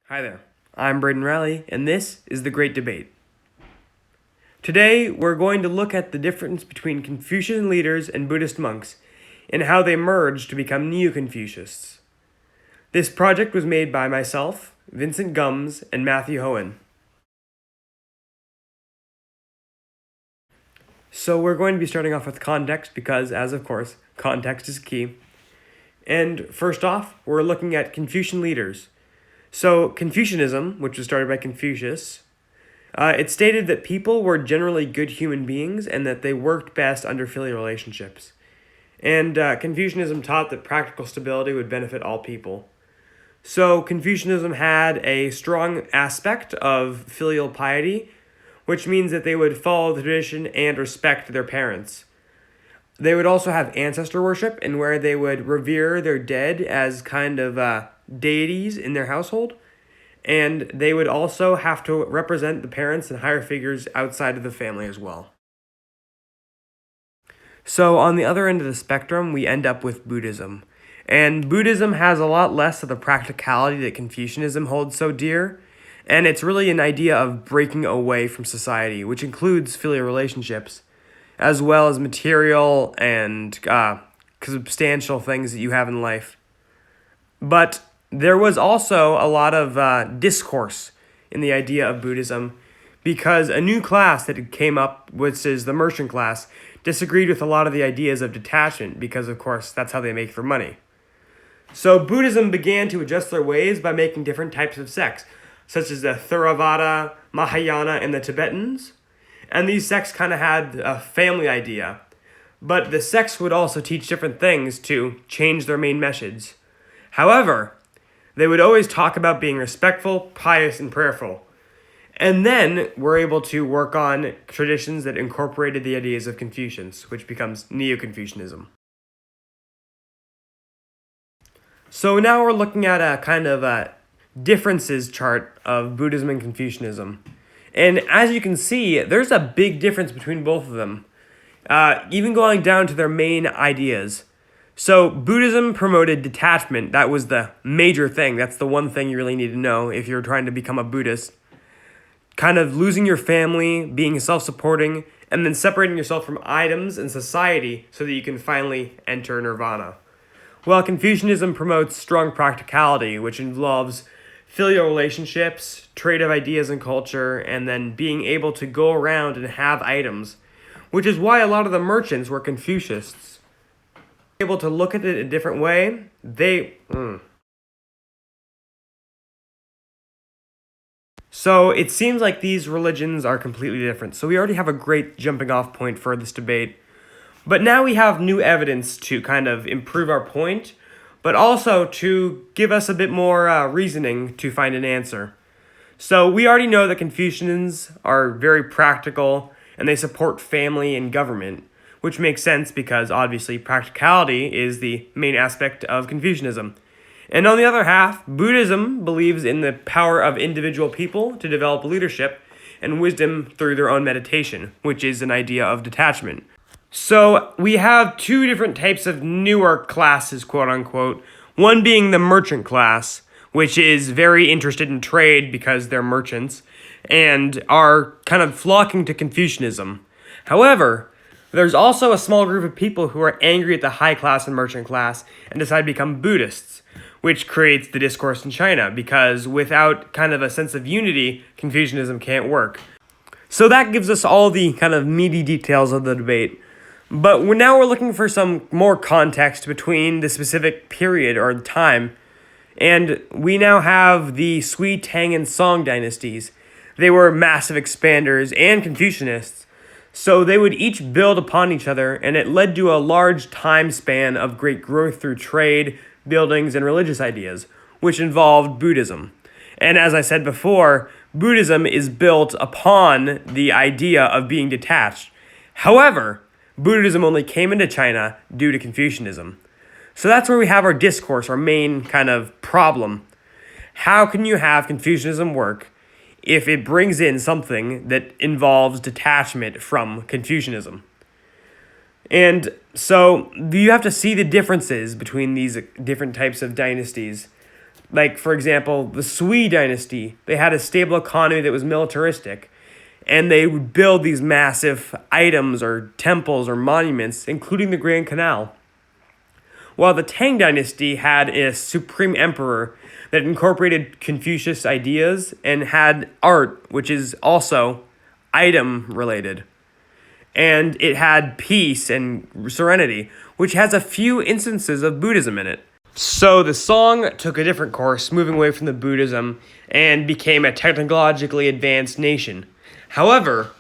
Hi there, I'm Braeden, and this is The Great Debate. Today, we're going to look at the difference between Confucian leaders and Buddhist monks and how they merged to become Neo-Confucianists. This project was made by myself, Vincent Gums, and Matthew Hohen. So we're going to be starting off with context because, as of course, context is key. And first off, we're looking at Confucian leaders. So Confucianism, which was started by Confucius, it stated that people were generally good human beings and that they worked best under filial relationships. And Confucianism taught that practical stability would benefit all people. So Confucianism had a strong aspect of filial piety, which means that they would follow the tradition and respect their parents. They would also have ancestor worship, and where they would revere their dead as kind of deities in their household. And they would also have to represent the parents and higher figures outside of the family as well. So on the other end of the spectrum, we end up with Buddhism. And Buddhism has a lot less of the practicality that Confucianism holds so dear. And it's really an idea of breaking away from society, which includes filial relationships, as well as material and substantial things that you have in life. But there was also a lot of discourse in the idea of Buddhism because a new class that came up, which is the merchant class, disagreed with a lot of the ideas of detachment because, of course, that's how they make their money. So Buddhism began to adjust their ways by making different types of sects, such as the Theravada, Mahayana, and the Tibetans. And these sects kind of had a family idea. But the sects would also teach different things to change their main message. However, they would always talk about being respectful, pious, and prayerful. And then we're able to work on traditions that incorporated the ideas of Confucius, which becomes Neo-Confucianism. So now we're looking at a kind of a differences chart of Buddhism and Confucianism. And as you can see, there's a big difference between both of them, even going down to their main ideas. So Buddhism promoted detachment. That was the major thing. That's the one thing you really need to know if you're trying to become a Buddhist. Kind of losing your family, being self-supporting, and then separating yourself from items and society so that you can finally enter nirvana. While Confucianism promotes strong practicality, which involves filial relationships, trade of ideas and culture, and then being able to go around and have items, which is why a lot of the merchants were Confucianists. Able to look at it a different way, So it seems like these religions are completely different. So we already have a great jumping off point for this debate. But now we have new evidence to kind of improve our point, but also to give us a bit more reasoning to find an answer. So we already know that Confucians are very practical and they support family and government, which makes sense because obviously practicality is the main aspect of Confucianism. And on the other half, Buddhism believes in the power of individual people to develop leadership and wisdom through their own meditation, which is an idea of detachment. So we have two different types of newer classes, quote unquote. One being the merchant class, which is very interested in trade because they're merchants and are kind of flocking to Confucianism. However, there's also a small group of people who are angry at the high class and merchant class and decide to become Buddhists, which creates the discourse in China because without kind of a sense of unity, Confucianism can't work. So that gives us all the kind of meaty details of the debate. But now we're looking for some more context between the specific period or time. And we now have the Sui, Tang, and Song dynasties. They were massive expanders and Confucianists. So they would each build upon each other, and it led to a large time span of great growth through trade, buildings, and religious ideas, which involved Buddhism. And as I said before, Buddhism is built upon the idea of being detached. However, Buddhism only came into China due to Confucianism. So that's where we have our discourse, our main kind of problem. How can you have Confucianism work if it brings in something that involves detachment from Confucianism? And so you have to see the differences between these different types of dynasties Like, for example, the Sui dynasty, they had a stable economy that was militaristic. And they would build these massive items or temples or monuments, including the Grand Canal. While the Tang dynasty had a supreme emperor that incorporated Confucius ideas and had art, which is also item related. And it had peace and serenity, which has a few instances of Buddhism in it. So the Song took a different course, moving away from the Buddhism, and became a technologically advanced nation. However,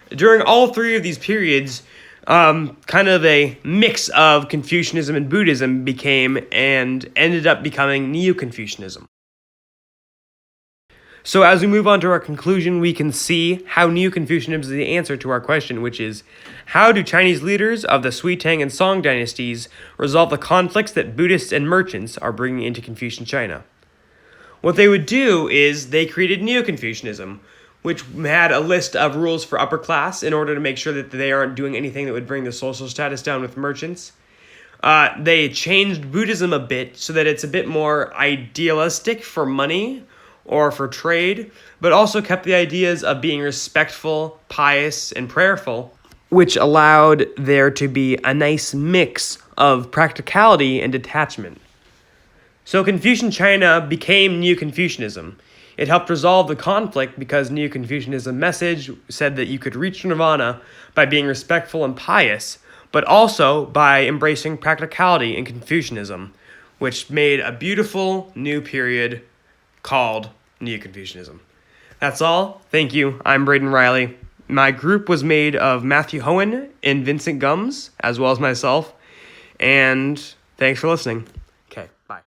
during all three of these periods, kind of a mix of Confucianism and Buddhism became and ended up becoming Neo-Confucianism. So as we move on to our conclusion, we can see how Neo-Confucianism is the answer to our question, which is, how do Chinese leaders of the Sui, Tang, and Song dynasties resolve the conflicts that Buddhists and merchants are bringing into Confucian China? What they would do is they created Neo-Confucianism, which had a list of rules for upper class in order to make sure that they aren't doing anything that would bring the social status down with merchants. They changed Buddhism a bit so that it's a bit more idealistic for money or for trade, but also kept the ideas of being respectful, pious, and prayerful, which allowed there to be a nice mix of practicality and detachment. So Confucian China became Neo-Confucianism. It helped resolve the conflict because Neo-Confucianism message said that you could reach nirvana by being respectful and pious, but also by embracing practicality in Confucianism, which made a beautiful new period called Neo-Confucianism. That's all. Thank you. I'm Braeden Riley. My group was made of Matthew Hohen and Vincent Gums, as well as myself. And thanks for listening.